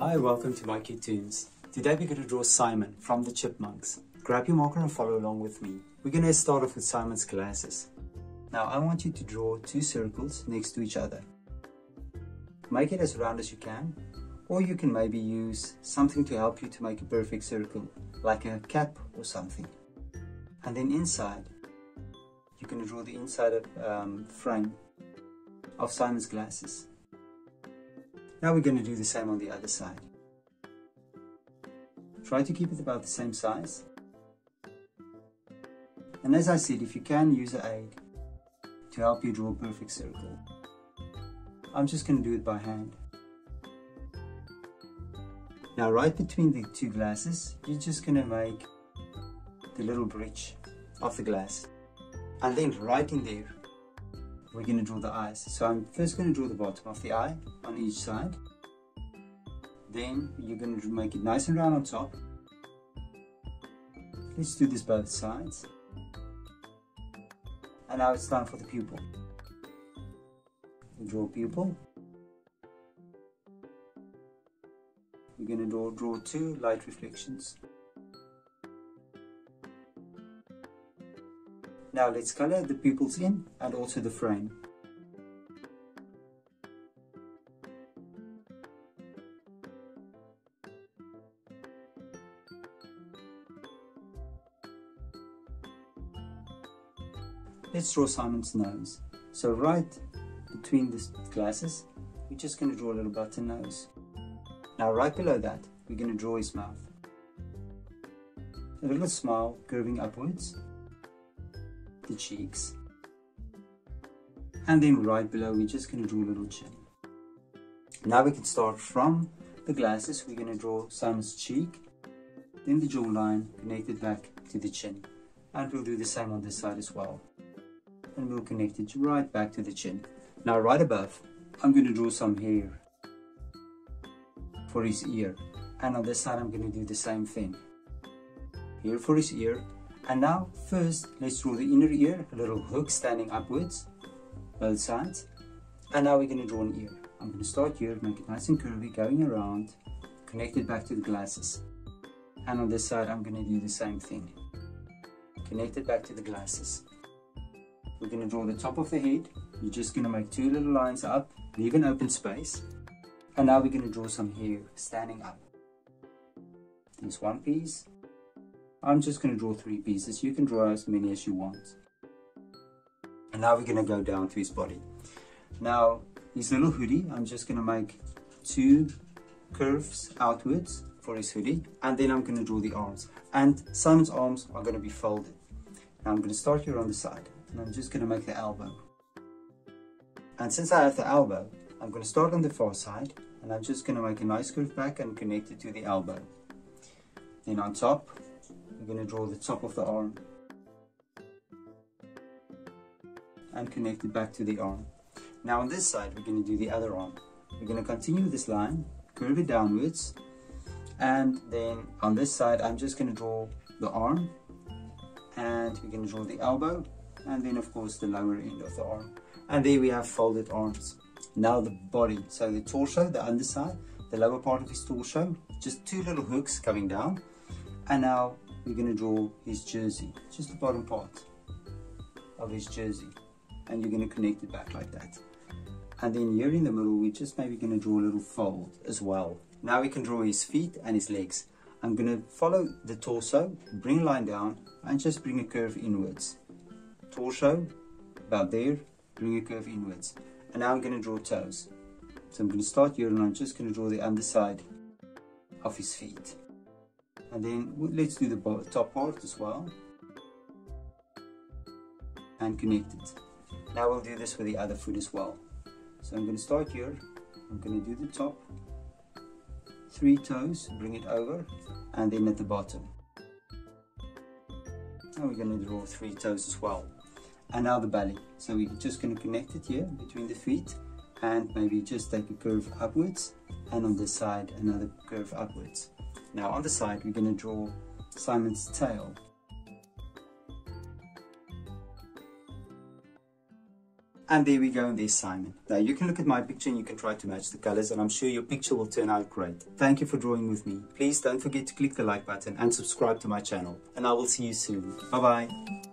Hi, welcome to mycutetoons. Today we're going to draw Simon from the Chipmunks. Grab your marker and follow along with me. We're going to start off with Simon's glasses. Now I want you to draw two circles next to each other. Make it as round as you can, or you can maybe use something to help you to make a perfect circle, like a cap or something. And then inside, you're going to draw the inside of frame of Simon's glasses. Now we're going to do the same on the other side. Try to keep it about the same size. And as I said, if you can, use an aid to help you draw a perfect circle. I'm just going to do it by hand. Now right between the two glasses, you're just going to make the little bridge of the glass. And then right in there, we're going to draw the eyes. So I'm first going to draw the bottom of the eye on each side. Then you're going to make it nice and round on top. Let's do this both sides. And now it's time for the pupil. We draw a pupil. We're going to draw two light reflections. Now let's color the pupils in and also the frame. Let's draw Simon's nose. So right between the glasses, we're just going to draw a little button nose. Now right below that, we're going to draw his mouth. A little smile curving upwards. The cheeks, and then right below we're just going to draw a little chin. Now we can start from the glasses. We're going to draw Simon's cheek, then the jawline connected back to the chin, and we'll do the same on this side as well, and we'll connect it right back to the chin. Now right above, I'm going to draw some hair for his ear, and on this side I'm going to do the same thing, hair for his ear. And now, first, let's draw the inner ear, a little hook standing upwards, both sides. And now we're going to draw an ear. I'm going to start here, make it nice and curvy, going around, connect it back to the glasses. And on this side, I'm going to do the same thing. Connect it back to the glasses. We're going to draw the top of the head. You're just going to make two little lines up, leave an open space. And now we're going to draw some hair standing up. There's one piece. I'm just going to draw three pieces. You can draw as many as you want. And now we're going to go down to his body. Now, his little hoodie, I'm just going to make two curves outwards for his hoodie. And then I'm going to draw the arms. And Simon's arms are going to be folded. Now I'm going to start here on the side. And I'm just going to make the elbow. And since I have the elbow, I'm going to start on the far side. And I'm just going to make a nice curve back and connect it to the elbow. Then on top, we're going to draw the top of the arm and connect it back to the arm. Now on this side, we're going to do the other arm. We're going to continue this line, curve it downwards, and then on this side, I'm just going to draw the arm, and we're going to draw the elbow, and then of course the lower end of the arm. And there we have folded arms. Now the body, so the torso, the underside, the lower part of his torso, just two little hooks coming down, and now we're going to draw his jersey, just the bottom part of his jersey, and you're going to connect it back like that. And then here in the middle, we're just maybe going to draw a little fold as well. Now we can draw his feet and his legs. I'm going to follow the torso, bring a line down, and just bring a curve inwards. Torso, about there, bring a curve inwards. And now I'm going to draw toes. So I'm going to start here, and I'm just going to draw the underside of his feet. And then let's do the top part as well and connect it. Now we'll do this with the other foot as well. So I'm going to start here, I'm going to do the top, three toes, bring it over, and then at the bottom. Now we're going to draw three toes as well. And now the belly. So we're just going to connect it here between the feet and maybe just take a curve upwards, and on this side another curve upwards. Now on the side, we're going to draw Simon's tail. And there we go, and there's Simon. Now you can look at my picture and you can try to match the colors, and I'm sure your picture will turn out great. Thank you for drawing with me. Please don't forget to click the like button and subscribe to my channel. And I will see you soon. Bye bye.